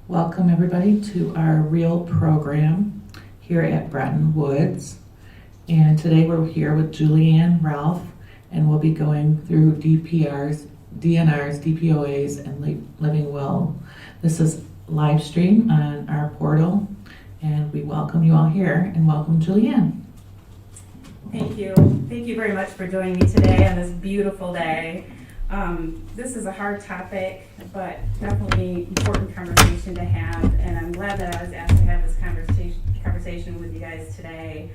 Welcome everybody to our real program here at Breton Woods. And today we're here with Julianne, Ralph, and we'll be going through DNRs, DPOAs, and living will. This is live stream on our portal, and we welcome you all here, and welcome Julianne. Thank you. Thank you very much for joining me today on this beautiful day. This is a hard topic, but definitely important conversation to have, and I'm glad that I was asked to have this conversation with you guys today.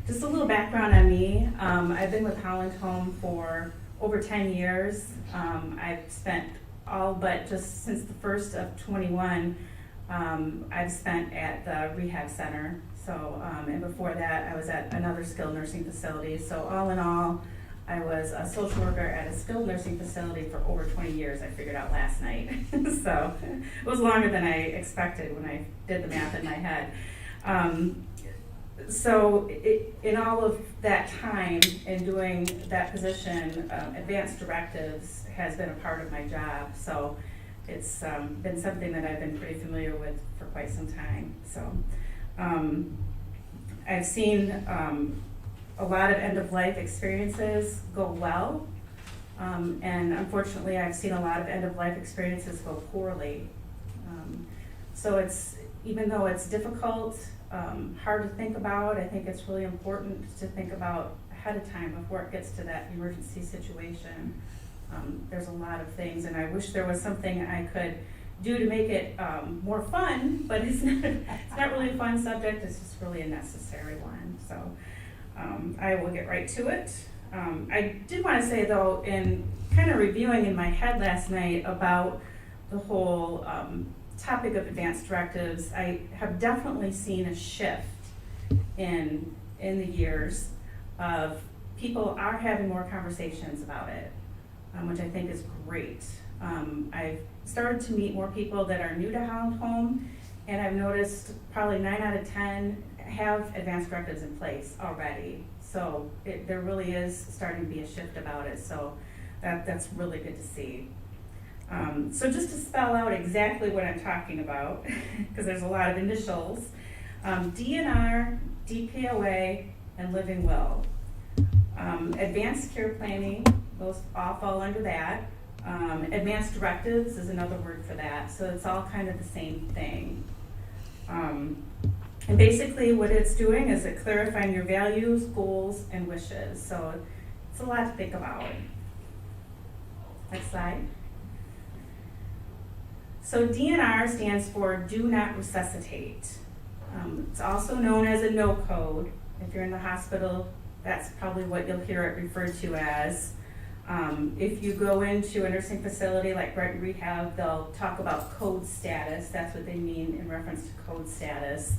Just a little background on me. I've been with Holland Home for over 10 years. I've spent all but just since the first of 21, I've spent at the rehab center. So, and before that, I was at another skilled nursing facility. So all in all, I was a social worker at a skilled nursing facility for over 20 years, I figured out last night. So it was longer than I expected when I did the math in my head. In all of that time in doing that position, advanced directives has been a part of my job. So it's been something that I've been pretty familiar with for quite some time. So I've seen a lot of end-of-life experiences go well, and unfortunately I've seen a lot of end-of-life experiences go poorly. So it's, even though it's difficult, hard to think about, I think it's really important to think about ahead of time before it gets to that emergency situation. There's a lot of things, and I wish there was something I could do to make it more fun, but it's not really a fun subject, it's just really a necessary one. So I will get right to it. I did want to say though, in kind of reviewing in my head last night about the whole topic of advanced directives, I have definitely seen a shift in the years of people are having more conversations about it, which I think is great. I've started to meet more people that are new to Holland Home, and I've noticed probably 9 out of 10 have advanced directives in place already. So there really is starting to be a shift about it. So that's really good to see. So just to spell out exactly what I'm talking about, because there's a lot of initials, DNR, DPOA, and living will. Advanced care planning, those all fall under that. Advanced directives is another word for that. So it's all kind of the same thing. And basically what it's doing is it clarifying your values, goals, and wishes. So it's a lot to think about. Next slide. So DNR stands for Do Not Resuscitate. It's also known as a no code. If you're in the hospital, that's probably what you'll hear it referred to as. If you go into a nursing facility like Breton Rehab, they'll talk about code status. That's what they mean in reference to code status.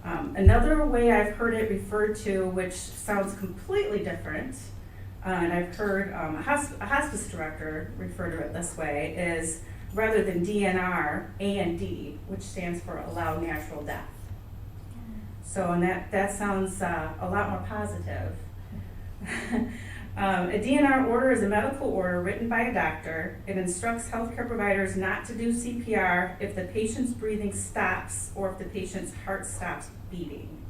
Another way I've heard it referred to, which sounds completely different, and I've heard a hospice director refer to it this way, is rather than DNR, A&D, which stands for Allow Natural Death. So, and that sounds a lot more positive. A DNR order is a medical order written by a doctor. It instructs healthcare providers not to do CPR if the patient's breathing stops or if the patient's heart stops beating.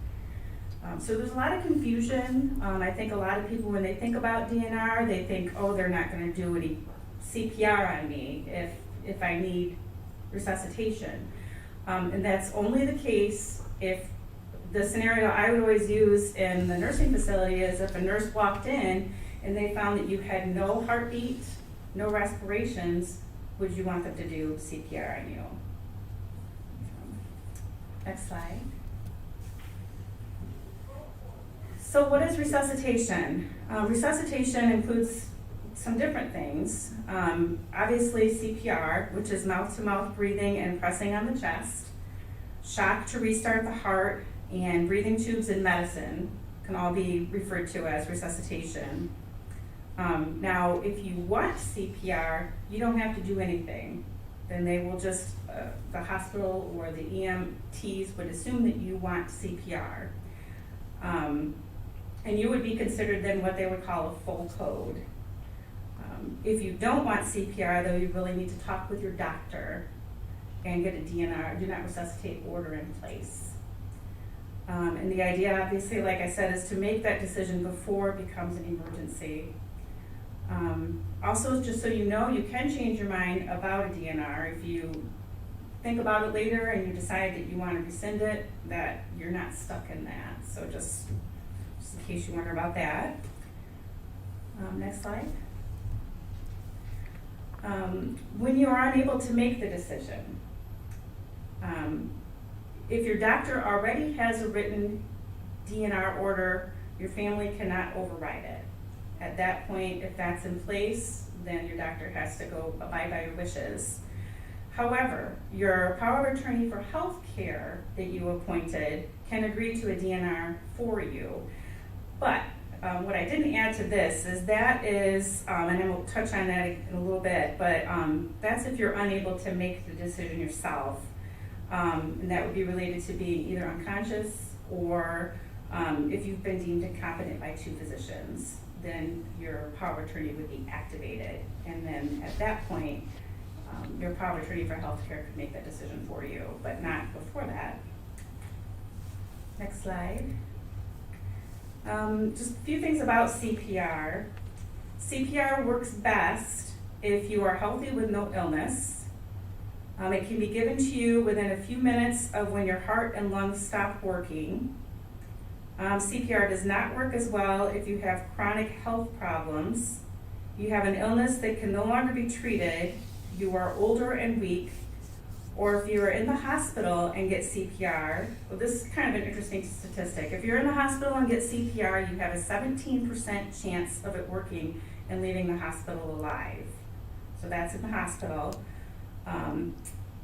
So there's a lot of confusion. I think a lot of people, when they think about DNR, they think, oh, they're not going to do any CPR on me if I need resuscitation. And that's only the case if the scenario I would always use in the nursing facility is if a nurse walked in and they found that you had no heartbeat, no respirations, would you want them to do CPR on you? Next slide. So what is resuscitation? Resuscitation includes some different things. Obviously CPR, which is mouth-to-mouth breathing and pressing on the chest. Shock to restart the heart, and breathing tubes and medicine can all be referred to as resuscitation. Now, if you want CPR, you don't have to do anything. Then they will just, the hospital or the EMTs would assume that you want CPR. And you would be considered then what they would call a full code. If you don't want CPR, though, you really need to talk with your doctor and get a DNR, do not resuscitate order in place. And the idea, obviously, like I said, is to make that decision before it becomes an emergency. Also, just so you know, you can change your mind about a DNR if you think about it later and you decide that you want to rescind it, that you're not stuck in that. So just in case you wonder about that. Next slide. When you are unable to make the decision, if your doctor already has a written DNR order, your family cannot override it. At that point, if that's in place, then your doctor has to go abide by your wishes. However, your power of attorney for health care that you appointed can agree to a DNR for you. But what I didn't add to this is that is, and I will touch on that in a little bit, but that's if you're unable to make the decision yourself. And that would be related to being either unconscious or if you've been deemed incompetent by 2 physicians, then your power of attorney would be activated. And then at that point, your power of attorney for healthcare could make that decision for you, but not before that. Next slide. Just a few things about CPR. CPR works best if you are healthy with no illness. It can be given to you within a few minutes of when your heart and lungs stop working. CPR does not work as well if you have chronic health problems, you have an illness that can no longer be treated, you are older and weak, or if you are in the hospital and get CPR. Well, this is kind of an interesting statistic. If you're in the hospital and get CPR, you have a 17% chance of it working and leaving the hospital alive. So that's in the hospital.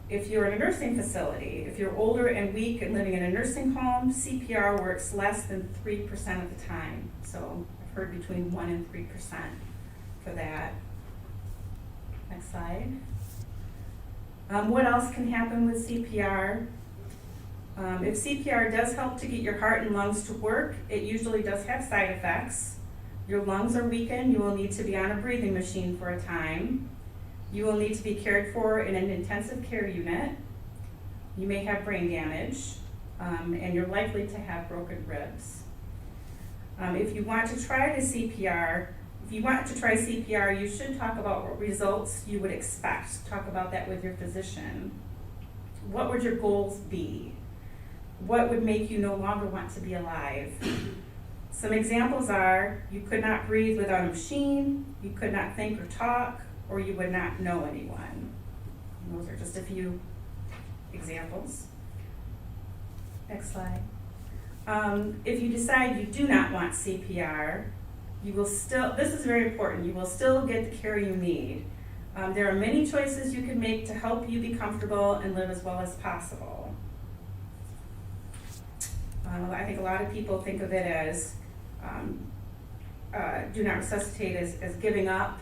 If you're in a nursing facility, if you're older and weak and living in a nursing home, CPR works less than 3% of the time. So I've heard between 1% and 3% for that. Next slide. What else can happen with CPR? If CPR does help to get your heart and lungs to work, it usually does have side effects. Your lungs are weakened, you will need to be on a breathing machine for a time. You will need to be cared for in an intensive care unit. You may have brain damage, and you're likely to have broken ribs. If you want to try CPR, you should talk about what results you would expect. Talk about that with your physician. What would your goals be? What would make you no longer want to be alive? Some examples are, you could not breathe without a machine, you could not think or talk, or you would not know anyone. And those are just a few examples. Next slide. If you decide you do not want CPR, you will still, this is very important, you will still get the care you need. There are many choices you can make to help you be comfortable and live as well as possible. I think a lot of people think of it as do not resuscitate as giving up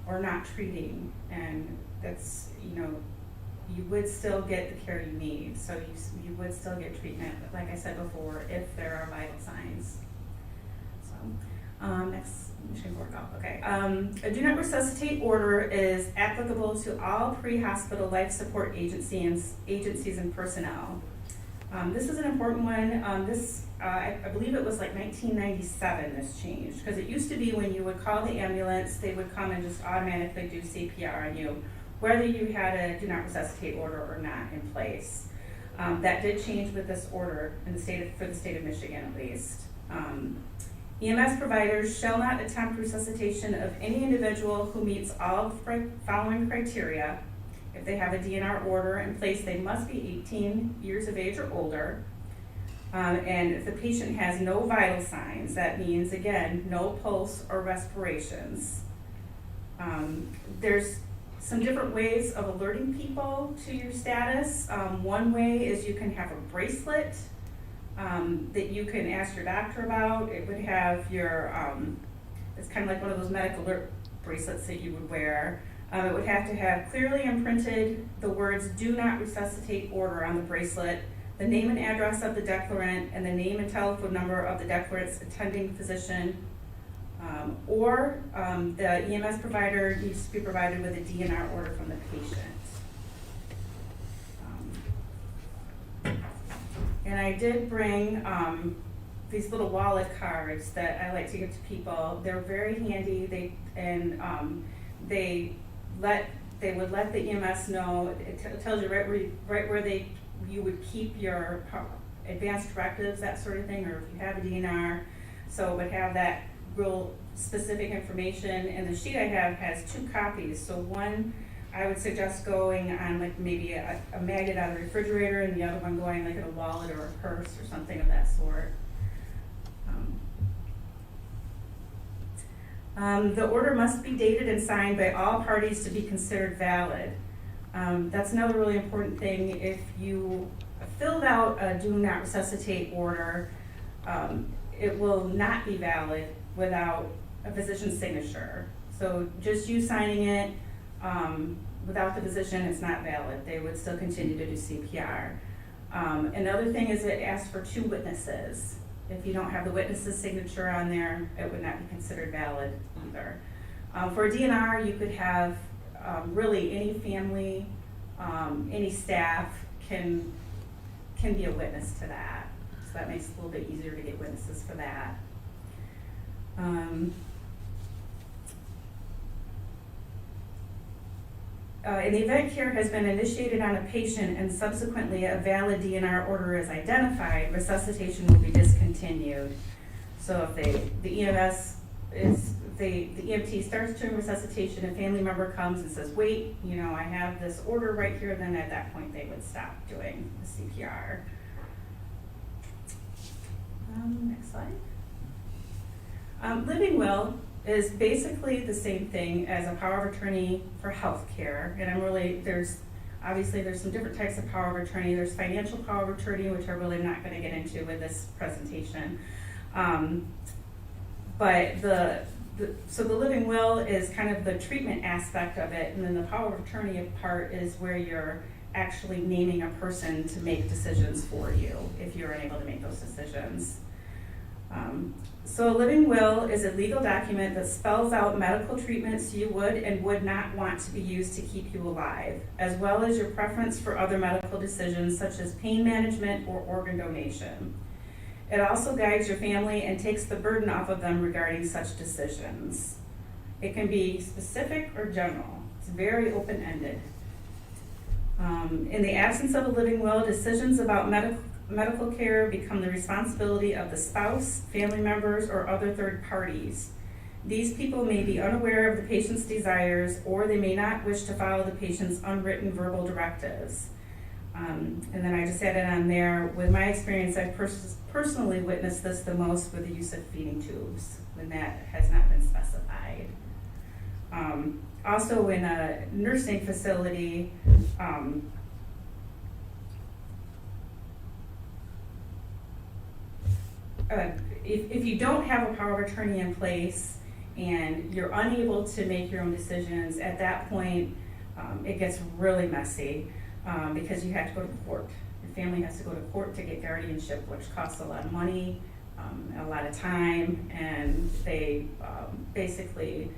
or not treating, and that's, you would still get the care you need, so you would still get treatment, like I said before, if there are vital signs. So, next, mission board golf, okay. A do not resuscitate order is applicable to all pre-hospital life support agencies and personnel. This is an important one. I believe it was like 1997 this changed, because it used to be when you would call the ambulance, they would come and just automatically do CPR on you, whether you had a do not resuscitate order or not in place. That did change with this order in the for the state of Michigan at least. EMS providers shall not attempt resuscitation of any individual who meets all the following criteria. If they have a DNR order in place, they must be 18 years of age or older. And if the patient has no vital signs, that means, again, no pulse or respirations. There's some different ways of alerting people to your status. One way is you can have a bracelet that you can ask your doctor about. It would have your, it's kind of like one of those medical alert bracelets that you would wear. It would have to have clearly imprinted the words "do not resuscitate order" on the bracelet, the name and address of the declarant, and the name and telephone number of the declarant's attending physician, or the EMS provider needs to be provided with a DNR order from the patient. And I did bring these little wallet cards that I like to give to people. They're very handy. They would let the EMS know. It tells you right where you would keep your advanced directives, that sort of thing, or if you have a DNR. So it would have that real specific information. And the sheet I have has 2 copies. So one, I would suggest going on like maybe a magnet out of the refrigerator, and the other one going like in a wallet or a purse or something of that sort. The order must be dated and signed by all parties to be considered valid. That's another really important thing. If you filled out a do not resuscitate order, it will not be valid without a physician's signature. So just you signing it, without the physician, it's not valid. They would still continue to do CPR. Another thing is it asks for 2 witnesses. If you don't have the witness's signature on there, it would not be considered valid either. For a DNR, you could have really any family, any staff can be a witness to that. So that makes it a little bit easier to get witnesses for that. In the event care has been initiated on a patient and subsequently a valid DNR order is identified, resuscitation will be discontinued. So if the EMT starts doing resuscitation, a family member comes and says, wait, I have this order right here, then at that point they would stop doing the CPR. Next slide. Living will is basically the same thing as a power of attorney for healthcare. And there's some different types of power of attorney. There's financial power of attorney, which I'm really not going to get into with this presentation. But so the living will is kind of the treatment aspect of it, and then the power of attorney part is where you're actually naming a person to make decisions for you if you're unable to make those decisions. So a living will is a legal document that spells out medical treatments you would and would not want to be used to keep you alive, as well as your preference for other medical decisions such as pain management or organ donation. It also guides your family and takes the burden off of them regarding such decisions. It can be specific or general. It's very open-ended. In the absence of a living will, decisions about medical care become the responsibility of the spouse, family members, or other third parties. These people may be unaware of the patient's desires, or they may not wish to follow the patient's unwritten verbal directives. And then I just added on there, with my experience, I've personally witnessed this the most with the use of feeding tubes, when that has not been specified. Also in a nursing facility, if you don't have a power of attorney in place and you're unable to make your own decisions, at that point it gets really messy because you have to go to court. Your family has to go to court to get guardianship, which costs a lot of money, a lot of time, and they basically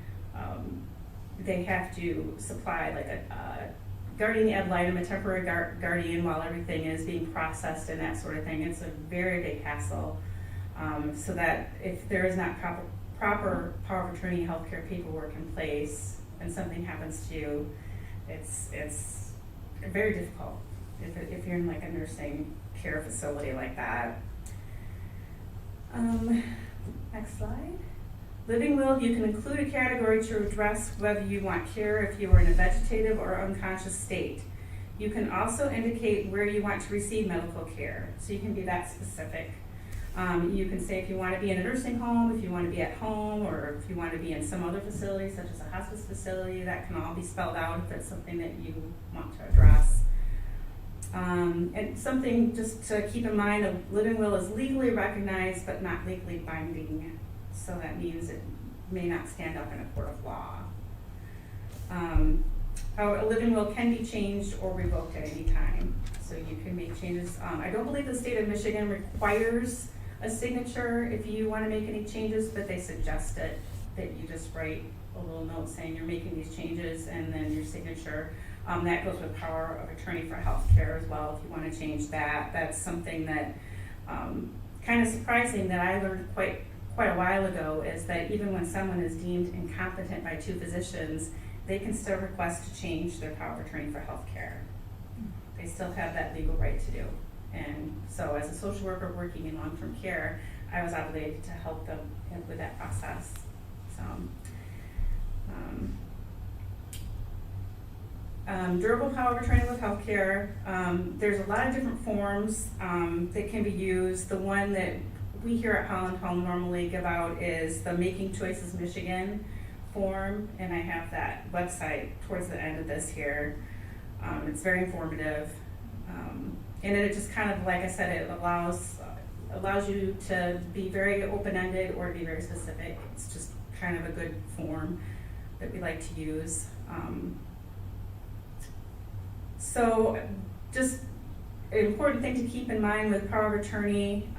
they have to supply like a guardian ad litem, a temporary guardian, while everything is being processed and that sort of thing. It's a very big hassle. So that if there is not proper power of attorney healthcare paperwork in place and something happens to you, it's very difficult if you're in like a nursing care facility like that. Next slide. Living will, you can include a category to address whether you want care if you are in a vegetative or unconscious state. You can also indicate where you want to receive medical care, so you can be that specific. You can say if you want to be in a nursing home, if you want to be at home, or if you want to be in some other facility, such as a hospice facility. That can all be spelled out if it's something that you want to address. And something just to keep in mind, a living will is legally recognized but not legally binding. So that means it may not stand up in a court of law. A living will can be changed or revoked at any time. So you can make changes. I don't believe the state of Michigan requires a signature if you want to make any changes, but they suggest it, that you just write a little note saying you're making these changes and then your signature. That goes with power of attorney for healthcare as well, if you want to change that. That's something that kind of surprising that I learned quite a while ago, is that even when someone is deemed incompetent by two physicians, they can still request to change their power of attorney for healthcare. They still have that legal right to do. And so as a social worker working in long-term care, I was obligated to help them with that process. So, durable power of attorney with healthcare, there's a lot of different forms that can be used. The one that we here at Holland Home normally give out is the Making Choices Michigan form, and I have that website towards the end of this here. It's very informative, and it just kind of, like I said, it allows you to be very open-ended or to be very specific. It's just kind of a good form that we like to use. So just an important thing to keep in mind with power of attorney,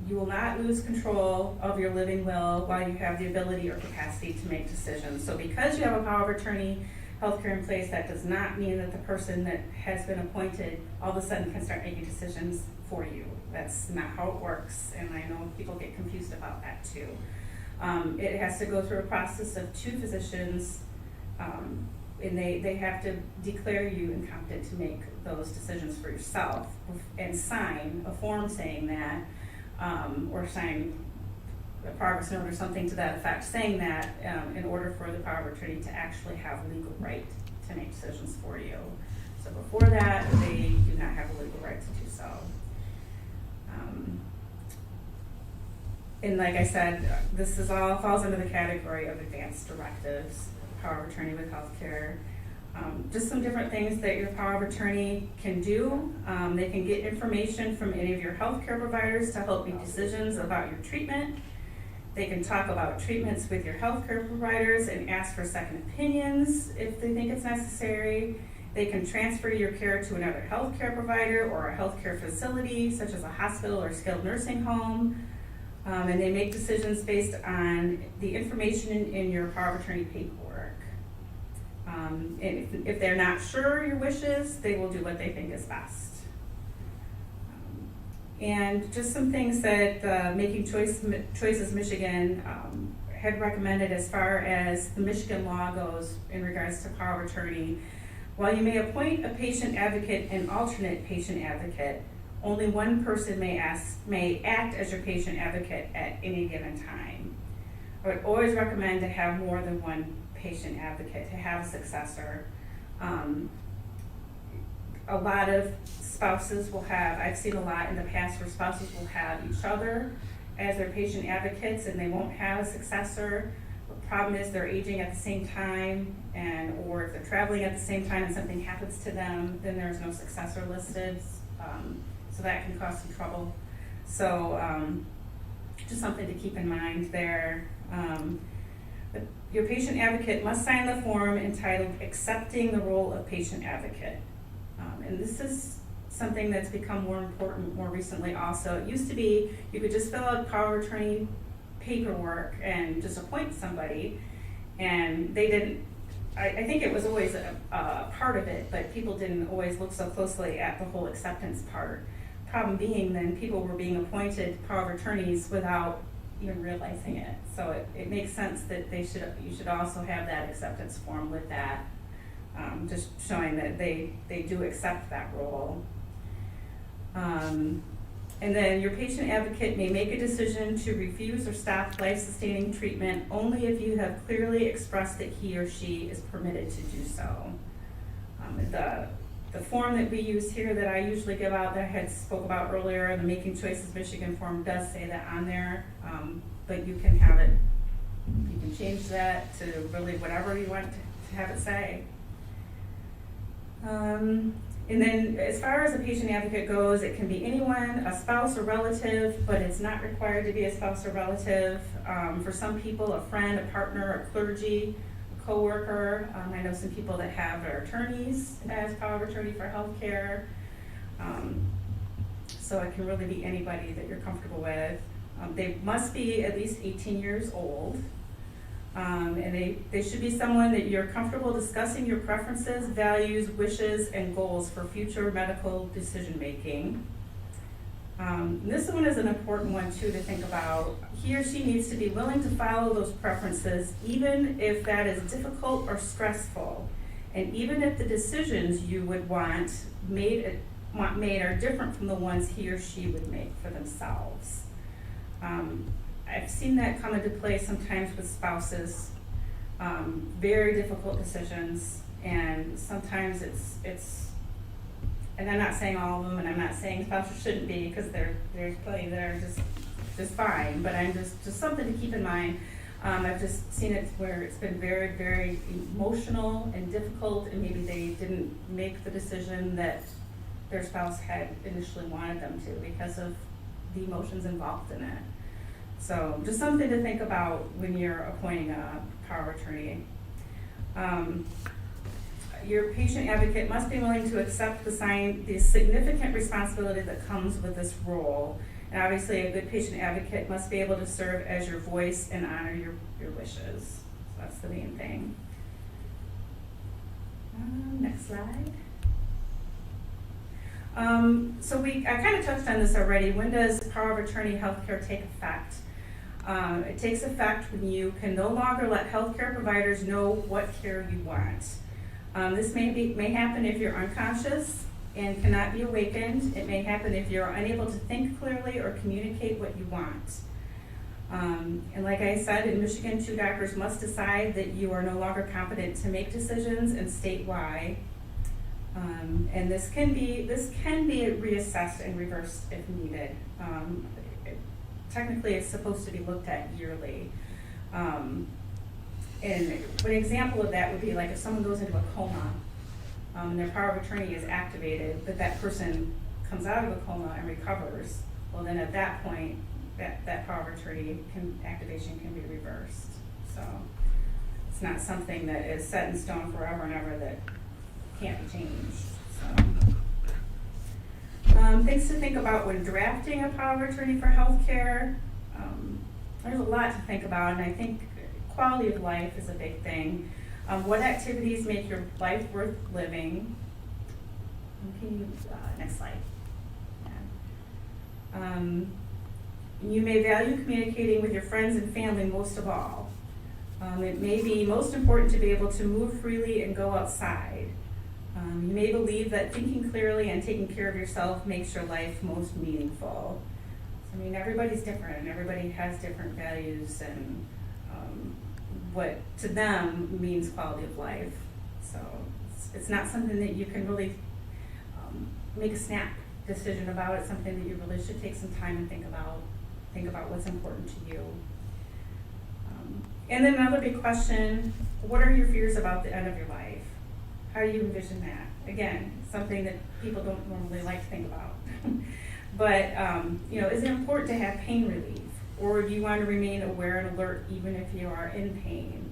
you will not lose control of your living will while you have the ability or capacity to make decisions. So because you have a power of attorney healthcare in place, that does not mean that the person that has been appointed all of a sudden can start making decisions for you. That's not how it works, and I know people get confused about that too. It has to go through a process of two physicians, and they have to declare you incompetent to make those decisions for yourself and sign a form saying that, or sign a progress note or something to that effect saying that, in order for the power of attorney to actually have legal right to make decisions for you. So before that, they do not have a legal right to do so. And like I said, this is all falls under the category of advanced directives, power of attorney with healthcare. Just some different things that your power of attorney can do. They can get information from any of your healthcare providers to help make decisions about your treatment. They can talk about treatments with your healthcare providers and ask for second opinions if they think it's necessary. They can transfer your care to another healthcare provider or a healthcare facility, such as a hospital or skilled nursing home. And they make decisions based on the information in your power of attorney paperwork. And if they're not sure your wishes, they will do what they think is best. And just some things that Making Choices Michigan had recommended as far as the Michigan law goes in regards to power of attorney. While you may appoint a patient advocate and alternate patient advocate, only one person may act as your patient advocate at any given time. I would always recommend to have more than one patient advocate, to have a successor. A lot of spouses will have, I've seen a lot in the past where spouses will have each other as their patient advocates and they won't have a successor. The problem is they're aging at the same time, or if they're traveling at the same time and something happens to them, then there's no successor listed. So that can cause some trouble. So just something to keep in mind there. But your patient advocate must sign the form entitled Accepting the Role of Patient Advocate. And this is something that's become more important more recently also. It used to be you could just fill out power of attorney paperwork and just appoint somebody, and they didn't, I think it was always a part of it, but people didn't always look so closely at the whole acceptance part. Problem being then people were being appointed power of attorneys without even realizing it. So it makes sense that you should also have that acceptance form with that, just showing that they do accept that role. And then your patient advocate may make a decision to refuse or stop life-sustaining treatment only if you have clearly expressed that he or she is permitted to do so. The form that we use here that I usually give out that I had spoke about earlier, the Making Choices Michigan form, does say that on there, but you can have it, you can change that to really whatever you want to have it say. And then as far as a patient advocate goes, it can be anyone, a spouse or relative, but it's not required to be a spouse or relative. For some people, a friend, a partner, a clergy, a coworker. I know some people that have their attorneys as power of attorney for healthcare. So it can really be anybody that you're comfortable with. They must be at least 18 years old. And they should be someone that you're comfortable discussing your preferences, values, wishes, and goals for future medical decision-making. This one is an important one too to think about. He or she needs to be willing to follow those preferences, even if that is difficult or stressful, and even if the decisions you would want made are different from the ones he or she would make for themselves. I've seen that come into play sometimes with spouses, very difficult decisions, and sometimes it's, and I'm not saying all of them, and I'm not saying spouses shouldn't be, because there's plenty that are just fine, but I'm just something to keep in mind. I've just seen it where it's been very, very emotional and difficult, and maybe they didn't make the decision that their spouse had initially wanted them to because of the emotions involved in it. So just something to think about when you're appointing a power of attorney. Your patient advocate must be willing to accept the significant responsibility that comes with this role. And obviously a good patient advocate must be able to serve as your voice and honor your wishes. So that's the main thing. Next slide. So I kind of touched on this already. When does power of attorney healthcare take effect? It takes effect when you can no longer let healthcare providers know what care you want. This may happen if you're unconscious and cannot be awakened. It may happen if you're unable to think clearly or communicate what you want. And like I said, in Michigan, 2 doctors must decide that you are no longer competent to make decisions and state why. And this can be reassessed and reversed if needed. Technically, it's supposed to be looked at yearly. And an example of that would be like if someone goes into a coma and their power of attorney is activated, but that person comes out of a coma and recovers, well then at that point, that power of attorney activation can be reversed. So it's not something that is set in stone forever and ever that can't be changed. So, things to think about when drafting a power of attorney for healthcare. There's a lot to think about, and I think quality of life is a big thing. What activities make your life worth living? Can you, next slide. Yeah. You may value communicating with your friends and family most of all. It may be most important to be able to move freely and go outside. You may believe that thinking clearly and taking care of yourself makes your life most meaningful. I mean, everybody's different, and everybody has different values and what to them means quality of life. So it's not something that you can really make a snap decision about. It's something that you really should take some time and think about what's important to you. And then another big question, what are your fears about the end of your life? How do you envision that? Again, something that people don't normally like to think about. But, is it important to have pain relief? Or do you want to remain aware and alert even if you are in pain?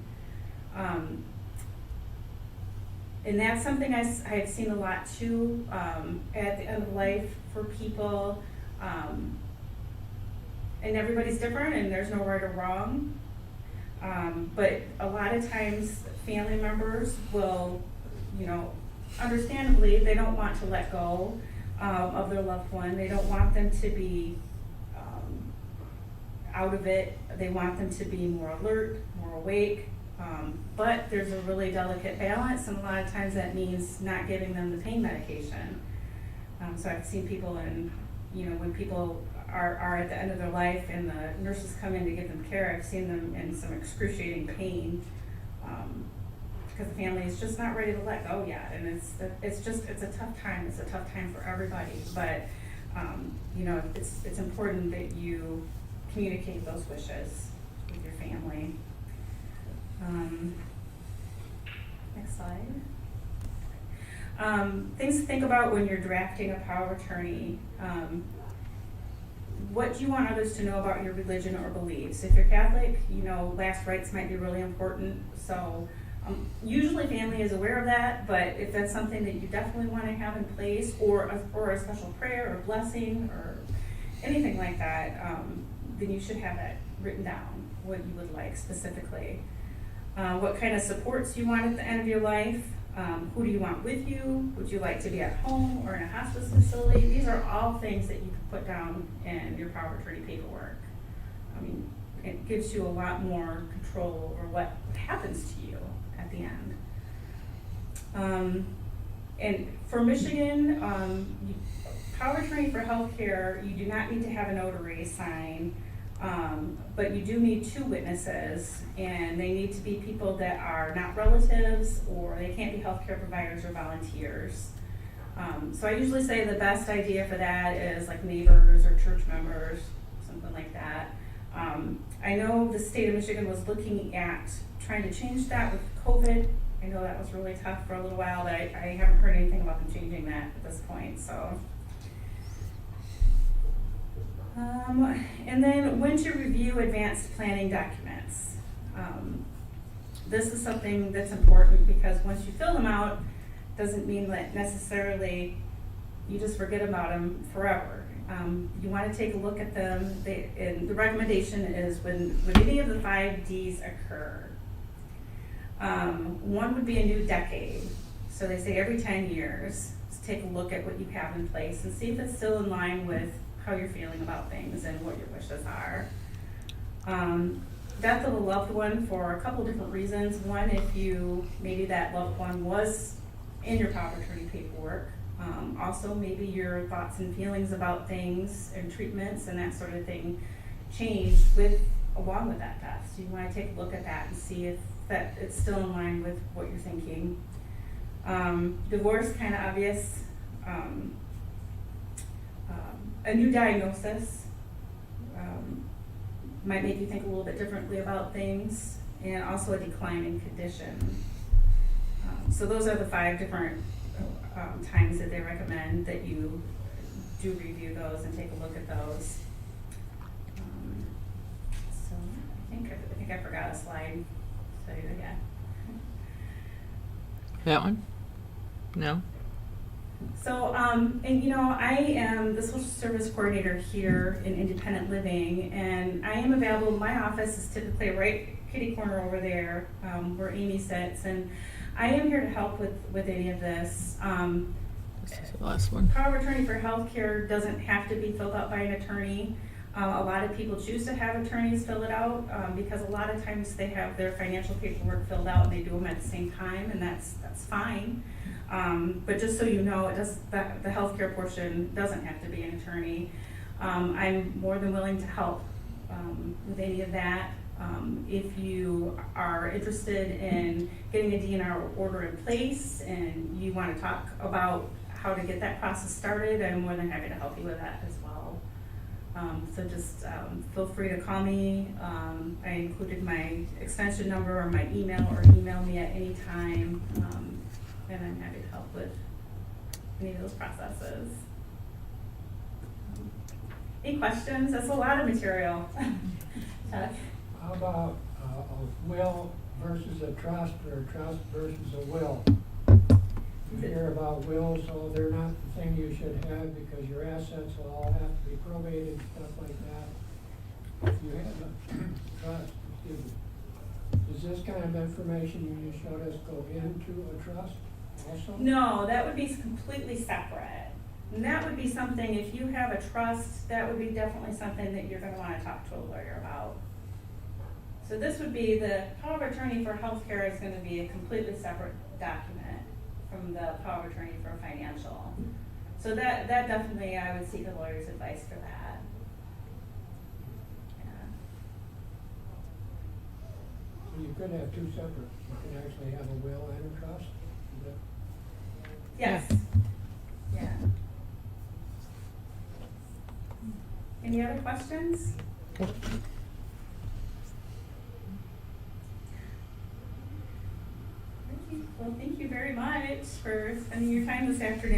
And that's something I've seen a lot too at the end of life for people. And everybody's different and there's no right or wrong. But a lot of times family members will, understandably, they don't want to let go of their loved one. They don't want them to be out of it. They want them to be more alert, more awake. But there's a really delicate balance, and a lot of times that means not giving them the pain medication. So I've seen people when people are at the end of their life and the nurses come in to give them care, I've seen them in some excruciating pain because the family is just not ready to let go yet. And it's a tough time. It's a tough time for everybody. But it's important that you communicate those wishes with your family. Next slide. Things to think about when you're drafting a power of attorney. What do you want others to know about your religion or beliefs? If you're Catholic, last rites might be really important. So usually family is aware of that, but if that's something that you definitely want to have in place, or a special prayer or blessing or anything like that, then you should have that written down, what you would like specifically. what kind of supports you want at the end of your life, who do you want with you, would you like to be at home or in a hospice facility? These are all things that you can put down in your power of attorney paperwork. I mean, it gives you a lot more control over what happens to you at the end. And for Michigan, power of attorney for healthcare, you do not need to have a notary sign, but you do need 2 witnesses, and they need to be people that are not relatives, or they can't be healthcare providers or volunteers. So I usually say the best idea for that is like neighbors or church members, something like that. I know the state of Michigan was looking at trying to change that with COVID. I know that was really tough for a little while, but I haven't heard anything about them changing that at this point, so. And then when to review advanced planning documents. This is something that's important because once you fill them out, doesn't mean that necessarily you just forget about them forever. You want to take a look at them. And the recommendation is when any of the 5 Ds occur. One would be a new decade. So they say every 10 years, just take a look at what you have in place and see if it's still in line with how you're feeling about things and what your wishes are. Death of a loved one for a couple different reasons. One, if maybe that loved one was in your power of attorney paperwork. Also, maybe your thoughts and feelings about things and treatments and that sort of thing changed along with that death. So you want to take a look at that and see if that it's still in line with what you're thinking. Divorce, kind of obvious. A new diagnosis might make you think a little bit differently about things, and also a decline in condition. So those are the 5 different times that they recommend that you do review those and take a look at those. So I think I forgot a slide. So yeah. That one? No? So, I am the social service coordinator here in Independent Living, and I am available. My office is typically right kitty corner over there, where Amy sits, and I am here to help with any of this. This is the last one. Power of attorney for healthcare doesn't have to be filled out by an attorney. A lot of people choose to have attorneys fill it out because a lot of times they have their financial paperwork filled out and they do them at the same time, and that's fine. But just so you know, the healthcare portion doesn't have to be an attorney. I'm more than willing to help with any of that. If you are interested in getting a DNR order in place and you want to talk about how to get that process started, I'm more than happy to help you with that as well. So just feel free to call me. I included my extension number or my email, or email me at any time. And I'm happy to help with any of those processes. Any questions? That's a lot of material. Chuck? How about a will versus a trust, or a trust versus a will? You hear about wills, so they're not the thing you should have because your assets will all have to be probated and stuff like that. If you have a trust, does this kind of information you just showed us go into a trust also? No, that would be completely separate. And that would be something, if you have a trust, that would be definitely something that you're going to want to talk to a lawyer about. So this would be the power of attorney for healthcare is going to be a completely separate document from the power of attorney for financial. So that definitely, I would seek a lawyer's advice for that. Yeah. So you could have 2 separate. You can actually have a will and a trust. Is that? Yes. Yeah. Any other questions? Well, thank you very much for spending your time this afternoon.